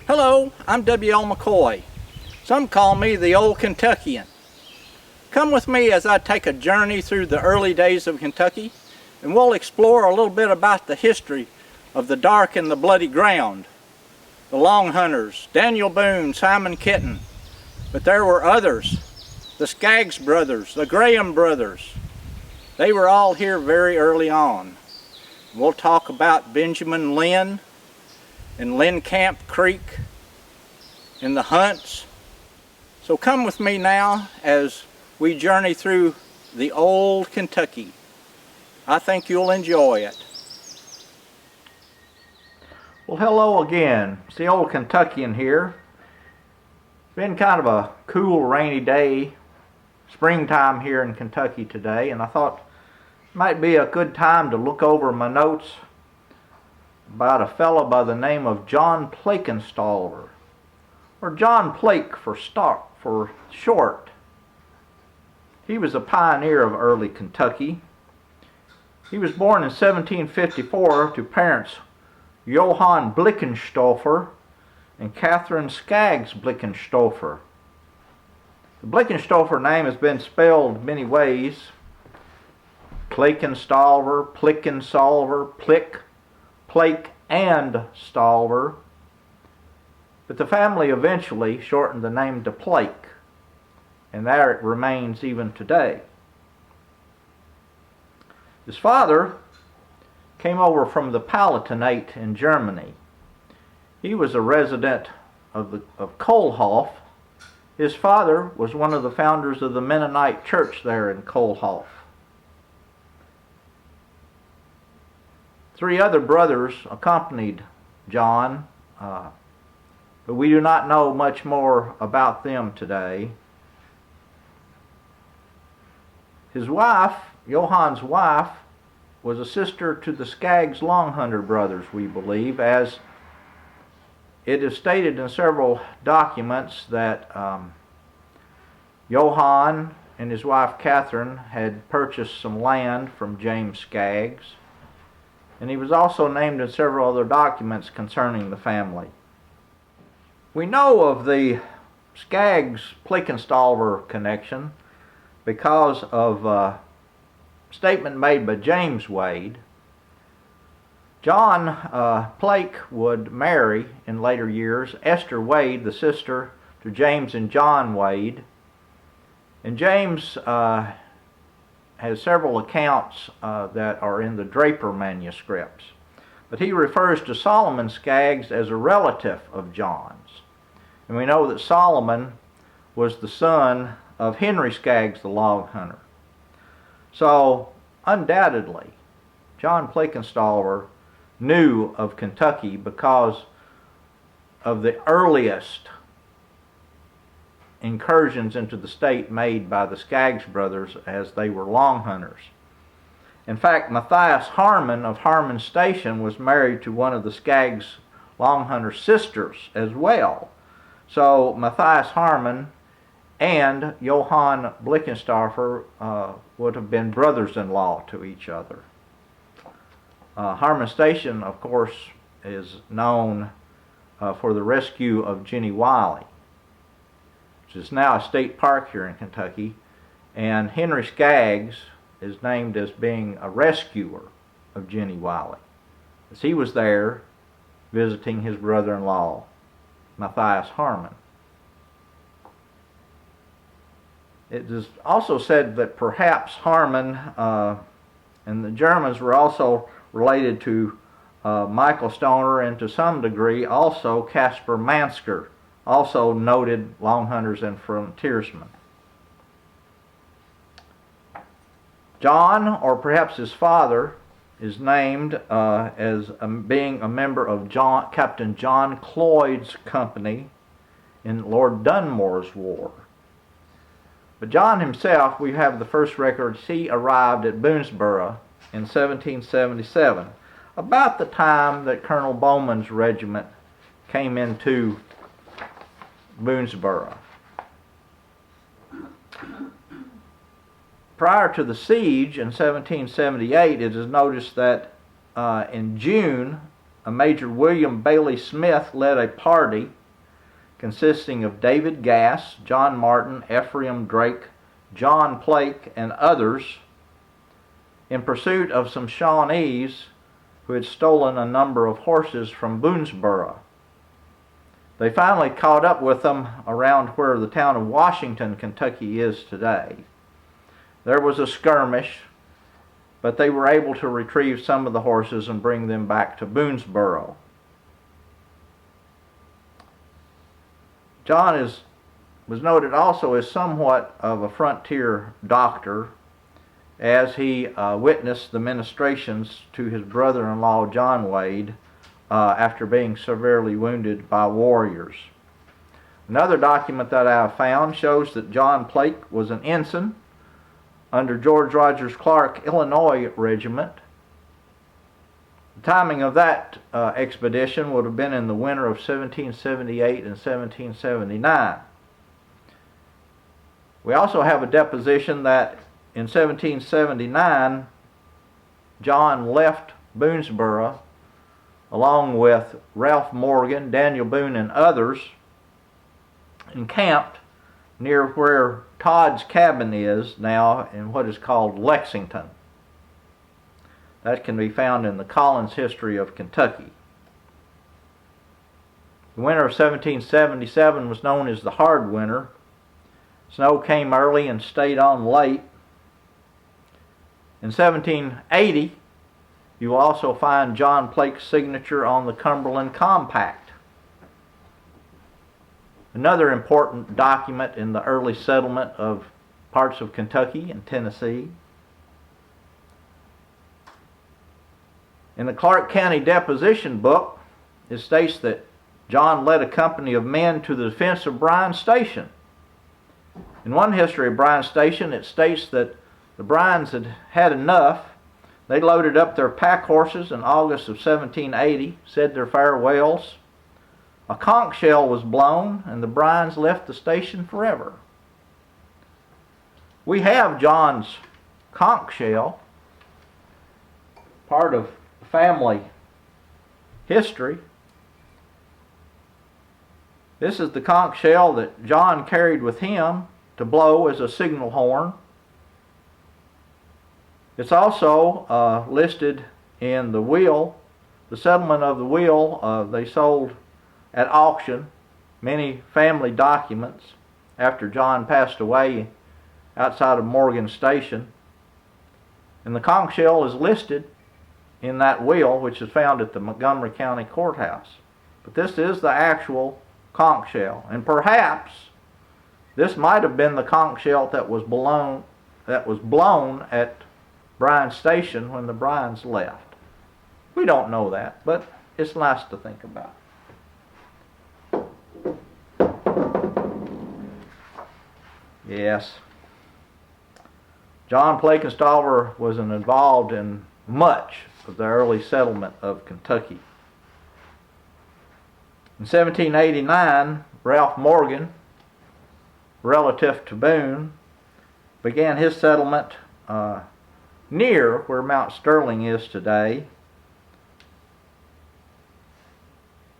Hello, I'm W.L. McCoy. Some call me the Old Kentuckian. Come with me as I take a journey through the early days of Kentucky, and we'll explore a little bit about the history of the dark and the bloody ground. The Long Hunters, Daniel Boone, Simon Kenton, but there were others. The Skaggs brothers, the Graham brothers. They were all here very early on. We'll talk about Benjamin Lynn and Lynn Camp Creek and the Hunts. So come with me now as we journey through the old Kentucky. I think you'll enjoy it. Well, hello again. It's the Old Kentuckian here. It's been kind of a cool, rainy day, springtime here in Kentucky today, and I thought it might be a good time to look over my notes about a fellow by the name of John Pleakenstalver, or John Pleak for short. He was a pioneer of early Kentucky. He was born in 1754 to parents Johann Pleakenstalver and Catherine Skaggs Pleakenstalver. The Pleakenstalver name has been spelled many ways: Pleakenstalver, Pleakenstalver, Pleak, and Stalver. But the family eventually shortened the name to Pleak, and there it remains even today. His father came over from the Palatinate in Germany. He was a resident of Kohlhoff. His father was one of the founders of the Mennonite church there in Kohlhoff. 3 other brothers accompanied John, but we do not know much more about them today. His wife, Johann's wife, was a sister to the Skaggs Long Hunter brothers, we believe, as it is stated in several documents that Johann and his wife Catherine had purchased some land from James Skaggs, and he was also named in several other documents concerning the family. We know of the Skaggs-Pleakenstalver connection because of a statement made by James Wade. John Pleak would marry in later years Esther Wade, the sister to James and John Wade, and James has several accounts that are in the Draper manuscripts. But he refers to Solomon Skaggs as a relative of John's. And we know that Solomon was the son of Henry Skaggs the Log Hunter. So, undoubtedly, John Pleakenstalver knew of Kentucky because of the earliest incursions into the state made by the Skaggs brothers as they were long hunters. In fact, Matthias Harmon of Harmon Station was married to one of the Skaggs long hunter sisters as well. So Matthias Harmon and Johann Pleakenstalver would have been brothers-in-law to each other. Harmon Station, of course, is known for the rescue of Jenny Wiley, which is now a state park here in Kentucky, and Henry Skaggs is named as being a rescuer of Jenny Wiley. as he was there visiting his brother-in-law, Matthias Harmon. It is also said that perhaps Harmon and the Germans were also related to Michael Stoner, and to some degree also Caspar Mansker, also noted long hunters and frontiersmen. John, or perhaps his father, is named as being a member of Captain John Cloyd's company in Lord Dunmore's War. But John himself, we have the first records, he arrived at Boonesborough in 1777, about the time that Colonel Bowman's regiment came into Boonesborough. Prior to the siege in 1778, it is noticed that in June, a Major William Bailey Smith led a party consisting of David Gass, John Martin, Ephraim Drake, John Pleak, and others in pursuit of some Shawnees who had stolen a number of horses from Boonesborough. They finally caught up with them around where the town of Washington, Kentucky is today. There was a skirmish, but they were able to retrieve some of the horses and bring them back to Boonesborough. John was noted also as somewhat of a frontier doctor, as he witnessed the ministrations to his brother-in-law John Wade after being severely wounded by warriors. Another document that I have found shows that John Pleak was an ensign under George Rogers Clark Illinois Regiment. The timing of that expedition would have been in the winter of 1778 and 1779. We also have a deposition that in 1779, John left Boonesborough along with Ralph Morgan, Daniel Boone, and others, and camped near where Todd's cabin is now in what is called Lexington. That can be found in the Collins History of Kentucky. The winter of 1777 was known as the hard winter. Snow came early and stayed on late. In 1780, you will also find John Pleak's signature on the Cumberland Compact. Another important document in the early settlement of parts of Kentucky and Tennessee. In the Clark County Deposition Book, it states that John led a company of men to the defense of Bryan Station. In one history of Bryan Station, it states that the Bryans had had enough. They loaded up their pack horses in August of 1780, said their farewells. A conch shell was blown, and the Bryans left the station forever. We have John's conch shell, part of family history. This is the conch shell that John carried with him to blow as a signal horn. It's also listed in the will, the settlement of the will. They sold at auction many family documents after John passed away outside of Morgan Station. And the conch shell is listed in that will, which is found at the Montgomery County Courthouse. But this is the actual conch shell, and perhaps this might have been the conch shell that was blown at Bryan Station when the Bryans left. We don't know that, but it's nice to think about. Yes, John Pleakenstalver was involved in much of the early settlement of Kentucky. In 1789, Ralph Morgan, relative to Boone, began his settlement near where Mount Sterling is today.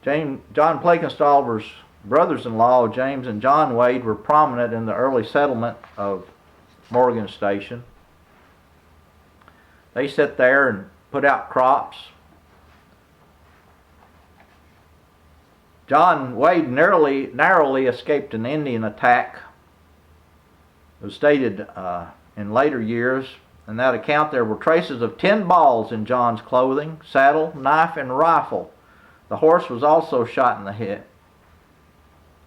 John Pleakenstalver's brothers-in-law, James and John Wade, were prominent in the early settlement of Morgan Station. They sat there and put out crops. John Wade narrowly escaped an Indian attack. It was stated in later years in that account there were traces of 10 balls in John's clothing, saddle, knife, and rifle. The horse was also shot in the head.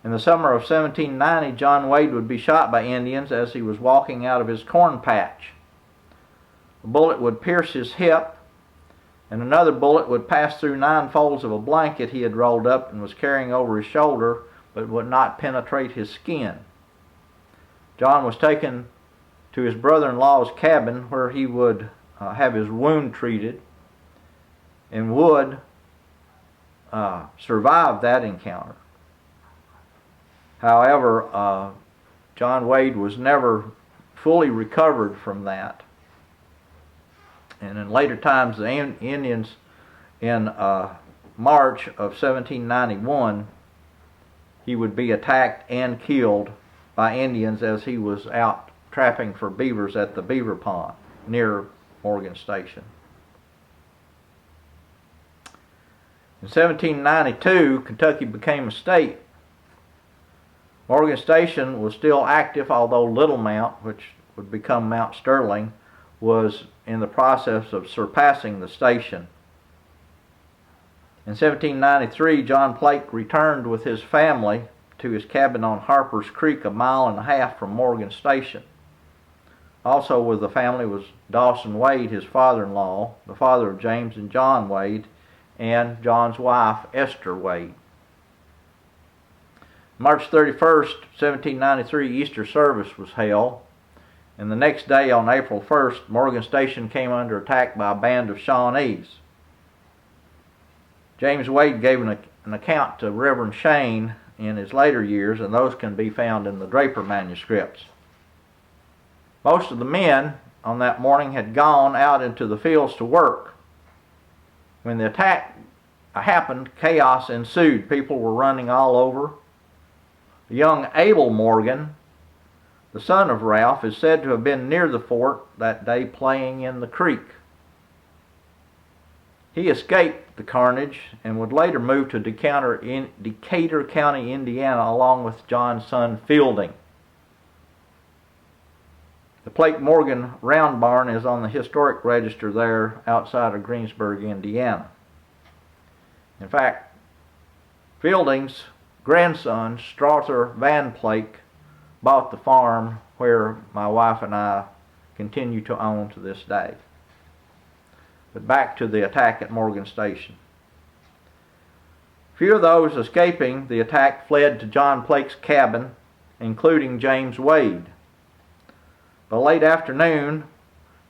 In the summer of 1790, John Wade would be shot by Indians as he was walking out of his corn patch. A bullet would pierce his hip, and another bullet would pass through 9 folds of a blanket he had rolled up and was carrying over his shoulder, but would not penetrate his skin. John was taken to his brother-in-law's cabin where he would have his wound treated and would survive that encounter. However, John Wade was never fully recovered from that. And in later times, the Indians in March of 1791, he would be attacked and killed by Indians as he was out trapping for beavers at the beaver pond near Morgan Station. In 1792, Kentucky became a state. Morgan Station was still active, although Little Mount, which would become Mount Sterling, was in the process of surpassing the station. In 1793, John Pleak returned with his family to his cabin on Harper's Creek, 1.5 miles from Morgan Station. Also with the family was Dawson Wade, his father-in-law, the father of James and John Wade, and John's wife, Esther Wade. March 31st, 1793, Easter service was held, and the next day, on April 1st, Morgan Station came under attack by a band of Shawnees. James Wade gave an account to Reverend Shane in his later years, and those can be found in the Draper manuscripts. Most of the men on that morning had gone out into the fields to work. When the attack happened, chaos ensued. People were running all over. The young Abel Morgan, the son of Ralph, is said to have been near the fort that day playing in the creek. He escaped the carnage and would later move to Decatur County, Indiana, along with John's son Fielding. The Pleak Morgan Round Barn is on the historic register there outside of Greensburg, Indiana. In fact, Fielding's grandson, Strother Van Pleak, bought the farm where my wife and I continue to own to this day. But back to the attack at Morgan Station. Few of those escaping the attack fled to John Pleak's cabin, including James Wade. By late afternoon,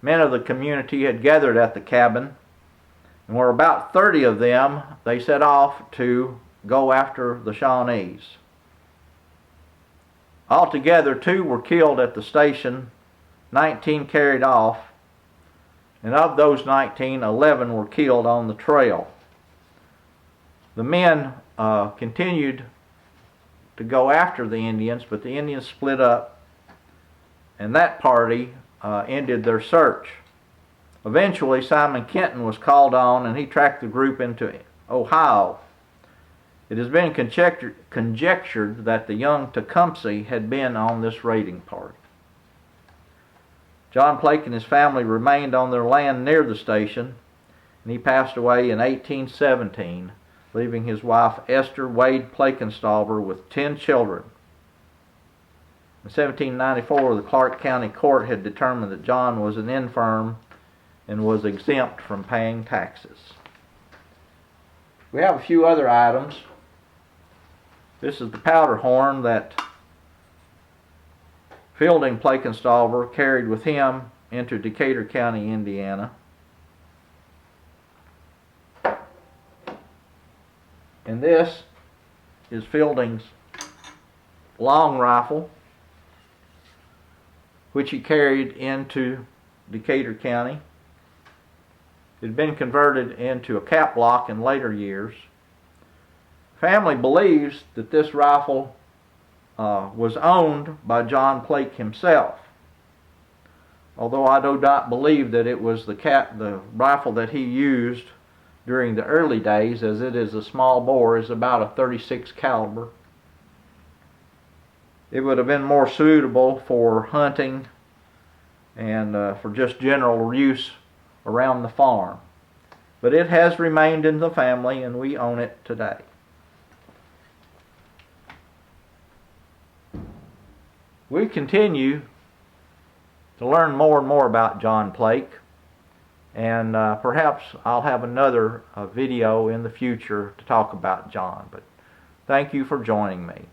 men of the community had gathered at the cabin, and were about 30 of them. They set off to go after the Shawnees. Altogether, 2 were killed at the station, 19 carried off, and of those 19, 11 were killed on the trail. The men continued to go after the Indians, but the Indians split up, and that party ended their search. Eventually, Simon Kenton was called on, and he tracked the group into Ohio. It has been conjectured that the young Tecumseh had been on this raiding party. John Pleak and his family remained on their land near the station, and he passed away in 1817, leaving his wife Esther Wade Pleakenstalver with 10 children. In 1794, the Clark County Court had determined that John was an infirm and was exempt from paying taxes. We have a few other items. This is the powder horn that Fielding Pleakenstalver carried with him into Decatur County, Indiana. And this is Fielding's long rifle, which he carried into Decatur County. It had been converted into a cap block in later years. Family believes that this rifle was owned by John Pleak himself, although I do not believe that it was the rifle that he used during the early days, as it is a small bore, is about a 36 caliber. It would have been more suitable for hunting and for just general use around the farm. But it has remained in the family and we own it today. We continue to learn more and more about John Pleak, and perhaps I'll have another video in the future to talk about John. But thank you for joining me.